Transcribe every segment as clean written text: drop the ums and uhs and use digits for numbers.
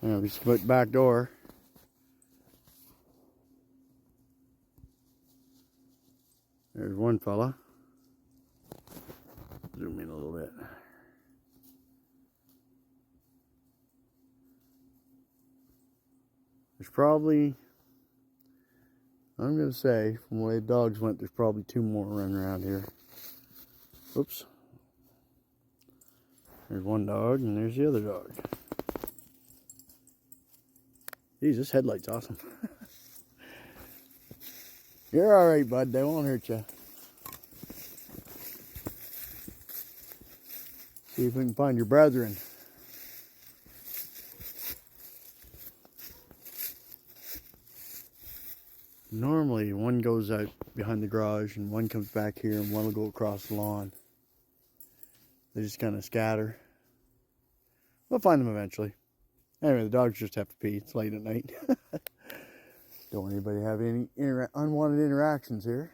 We just put back door. There's one fella. Zoom in a little bit. There's probably, I'm going to say, from the way the dogs went, there's probably 2 more running around here. Oops. There's one dog, and there's the other dog. Geez, this headlight's awesome. You're alright, bud. They won't hurt you. See if we can find your brethren. Normally, one goes out behind the garage, and one comes back here, and one will go across the lawn. They just kind of scatter. We'll find them eventually. Anyway, the dogs just have to pee. It's late at night. Don't want anybody to have any unwanted interactions here.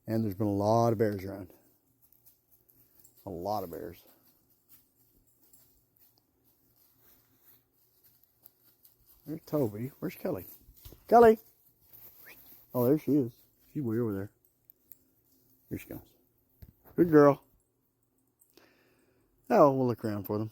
And there's been a lot of bears around. A lot of bears. There's Toby. Where's Kelly? Kelly! Oh, there she is. She's way over there. Here she comes. Good girl. Oh, we'll look around for them.